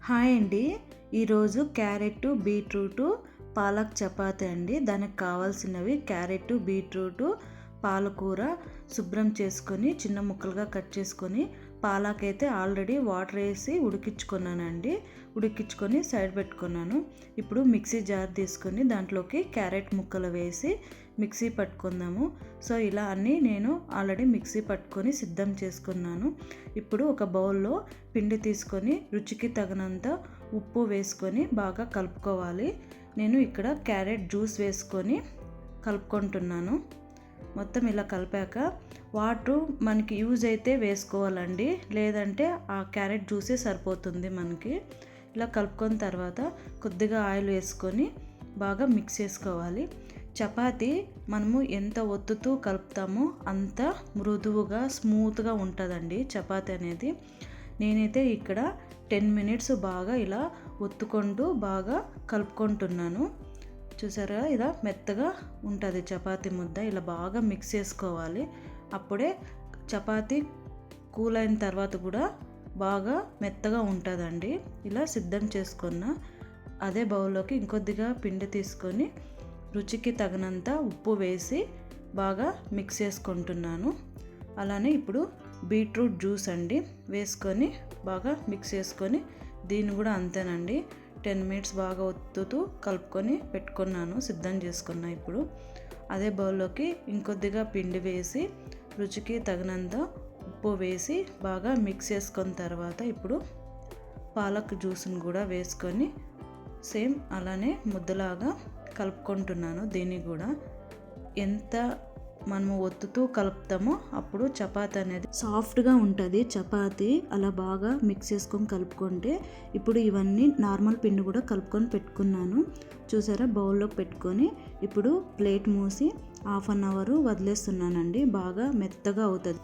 Hi అండి. ఈరోజు carrot beetroot palak chapati అండి. దానికి కావాల్సినవి క్యారెట్ బీట్రూట్ పాలకూర శుభ్రం చేసుకొని చిన్న ముక్కలుగా కట్ చేసుకొని పాలక్ అయితే ఆల్రెడీ వాటర్ వేసి ఉడికించుకున్నానండి. ఉడికించుకొని సైడ్ పెట్టుకున్నాను. ఇప్పుడు మిక్సీ జార్ తీసుకొని దాంట్లోకి క్యారెట్ ముక్కలు వేసి మిక్సీ పట్టుకుందాము. సో ఇలా అన్నీ నేను ఆల్రెడీ మిక్సీ పట్టుకొని సిద్ధం చేసుకున్నాను. ఇప్పుడు ఒక బౌల్లో పిండి తీసుకొని రుచికి తగినంత ఉప్పు వేసుకొని బాగా కలుపుకోవాలి. నేను ఇక్కడ క్యారెట్ జ్యూస్ వేసుకొని కలుపుకుంటున్నాను. మొత్తం ఇలా కలిపాక వాటర్ మనకి యూజ్ అయితే వేసుకోవాలండి, లేదంటే ఆ క్యారెట్ జ్యూసే సరిపోతుంది మనకి. ఇలా కలుపుకున్న తర్వాత కొద్దిగా ఆయిల్ వేసుకొని బాగా మిక్స్ చేసుకోవాలి. చపాతీ మనము ఎంత ఒత్తుతూ కలుపుతామో అంత మృదువుగా స్మూత్గా ఉంటుందండి చపాతీ అనేది. నేనైతే ఇక్కడ 10 minutes బాగా ఇలా ఒత్తుకుంటూ బాగా కలుపుకుంటున్నాను. చూసారా, ఇలా మెత్తగా ఉంటుంది చపాతీ ముద్ద. ఇలా బాగా మిక్స్ చేసుకోవాలి. అప్పుడే చపాతీ కూల్ అయిన తర్వాత కూడా బాగా మెత్తగా ఉంటుందండి. ఇలా సిద్ధం చేసుకున్న అదే బౌల్లోకి ఇంకొద్దిగా పిండి తీసుకొని రుచికి తగినంత ఉప్పు వేసి బాగా మిక్స్ చేసుకుంటున్నాను. అలానే ఇప్పుడు బీట్రూట్ జ్యూస్ అండి వేసుకొని బాగా మిక్స్ చేసుకొని దీన్ని కూడా అంతేనండి 10 minutes బాగా ఒత్తుతూ కలుపుకొని పెట్టుకున్నాను, సిద్ధం చేసుకున్నా. ఇప్పుడు అదే బౌల్లోకి ఇంకొద్దిగా పిండి వేసి రుచికి తగినంత ఉప్పు వేసి బాగా మిక్స్ చేసుకున్న తర్వాత ఇప్పుడు పాలక్ జ్యూస్ని కూడా వేసుకొని సేమ్ అలానే ముద్దలాగా కలుపుకుంటున్నాను. దీన్ని కూడా ఎంత మనము ఒత్తుతూ కలుపుతామో అప్పుడు చపాతీ అనేది సాఫ్ట్గా ఉంటుంది. చపాతీ అలా బాగా మిక్స్ చేసుకొని కలుపుకుంటే ఇప్పుడు ఇవన్నీ నార్మల్ పిండి కూడా కలుపుకొని పెట్టుకున్నాను. చూసారా, బౌల్లోకి పెట్టుకొని ఇప్పుడు ప్లేట్ మూసి 1/2 hour వదిలేస్తున్నానండి. బాగా మెత్తగా అవుతుంది.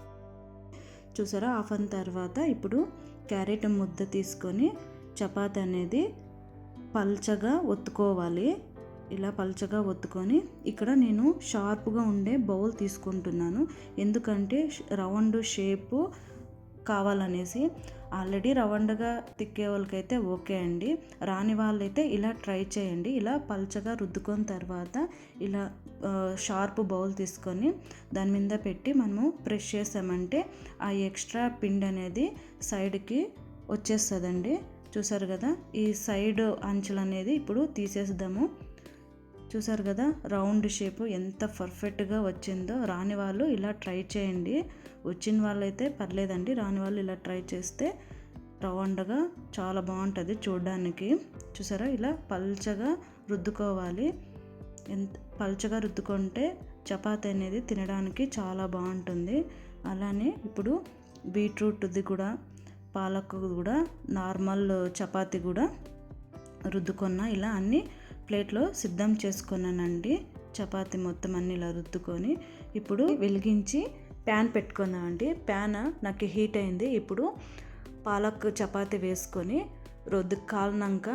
చూసారా, 1/2 hour తర్వాత ఇప్పుడు క్యారెట్ ముద్ద తీసుకొని చపాతీ అనేది పల్చగా ఒత్తుకోవాలి. ఇలా పల్చగా ఒత్తుకొని ఇక్కడ నేను షార్ప్గా ఉండే బౌల్ తీసుకుంటున్నాను. ఎందుకంటే రౌండ్ షేపు కావాలనేసి. ఆల్రెడీ రౌండ్గా తిక్కే వాళ్ళకైతే ఓకే అండి, రాని వాళ్ళైతే ఇలా ట్రై చేయండి. ఇలా పల్చగా రుద్దుకున్న తర్వాత ఇలా షార్ప్ బౌల్ తీసుకొని దాని మీద పెట్టి మనము ప్రెస్ చేసామంటే ఆ ఎక్స్ట్రా పిండి అనేది సైడ్కి వచ్చేస్తుందండి. చూసారు కదా, ఈ సైడ్ అంచులు అనేది ఇప్పుడు తీసేద్దాము. చూసారు కదా, రౌండ్ షేపు ఎంత పర్ఫెక్ట్గా వచ్చిందో. రాని వాళ్ళు ఇలా ట్రై చేయండి. వచ్చిన వాళ్ళైతే పర్లేదండి, రాని వాళ్ళు ఇలా ట్రై చేస్తే రౌండ్గా చాలా బాగుంటుంది చూడడానికి. చూసారా, ఇలా పల్చగా రుద్దుకోవాలి. ఎంత పల్చగా రుద్దుకుంటే చపాతీ అనేది తినడానికి చాలా బాగుంటుంది. అలానే ఇప్పుడు బీట్రూట్ది కూడా పాలక్ కూడా నార్మల్ చపాతీ కూడా రుద్దుకున్న ఇలా అన్నీ ప్లేట్లో సిద్ధం చేసుకున్నానండి. చపాతీ మొత్తం అన్ని ఇలా రుద్దుకొని ఇప్పుడు వెలిగించి ప్యాన్ పెట్టుకున్నామండి. ప్యాన్ నాకు హీట్ అయింది. ఇప్పుడు పాలక్ చపాతీ వేసుకొని కాలినాక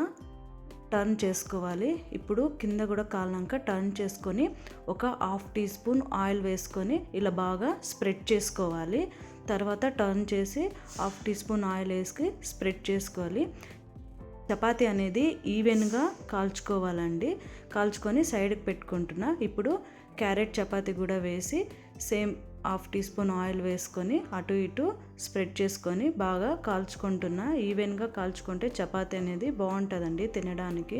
టర్న్ చేసుకోవాలి. ఇప్పుడు కింద కూడా కాలినాక టర్న్ చేసుకొని ఒక 1/2 teaspoon ఆయిల్ వేసుకొని ఇలా బాగా స్ప్రెడ్ చేసుకోవాలి. తర్వాత టర్న్ చేసి 1/2 teaspoon ఆయిల్ వేసి స్ప్రెడ్ చేసుకోవాలి. చపాతీ అనేది ఈవెన్గా కాల్చుకోవాలండి. కాల్చుకొని సైడ్కి పెట్టుకుంటున్నా. ఇప్పుడు క్యారెట్ చపాతీ కూడా వేసి సేమ్ 1/2 teaspoon ఆయిల్ వేసుకొని అటు ఇటు స్ప్రెడ్ చేసుకొని బాగా కాల్చుకుంటున్నా. ఈవెన్గా కాల్చుకుంటే చపాతీ అనేది బాగుంటుందండి తినడానికి.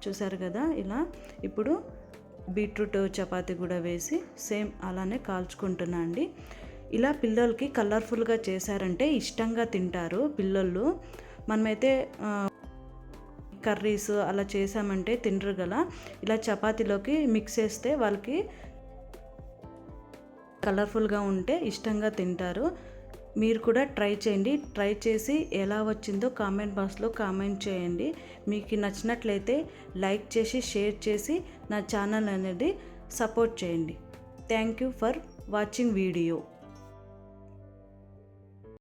చూసారు కదా, ఇలా ఇప్పుడు బీట్రూట్ చపాతీ కూడా వేసి సేమ్ అలానే కాల్చుకుంటున్నా అండి. ఇలా పిల్లలకి కలర్ఫుల్గా చేశారంటే ఇష్టంగా తింటారు పిల్లలు. మనమైతే కర్రీస్ అలా చేసామంటే తినరు కదా. ఇలా చపాతీలోకి మిక్స్ చేస్తే వాళ్ళకి కలర్ఫుల్గా ఉంటే ఇష్టంగా తింటారు. మీరు కూడా ట్రై చేయండి. ట్రై చేసి ఎలా వచ్చిందో కామెంట్ బాక్స్లో కామెంట్ చేయండి. మీకు నచ్చినట్లయితే లైక్ చేసి షేర్ చేసి నా ఛానల్ అనేది సపోర్ట్ చేయండి. Thank you for watching video.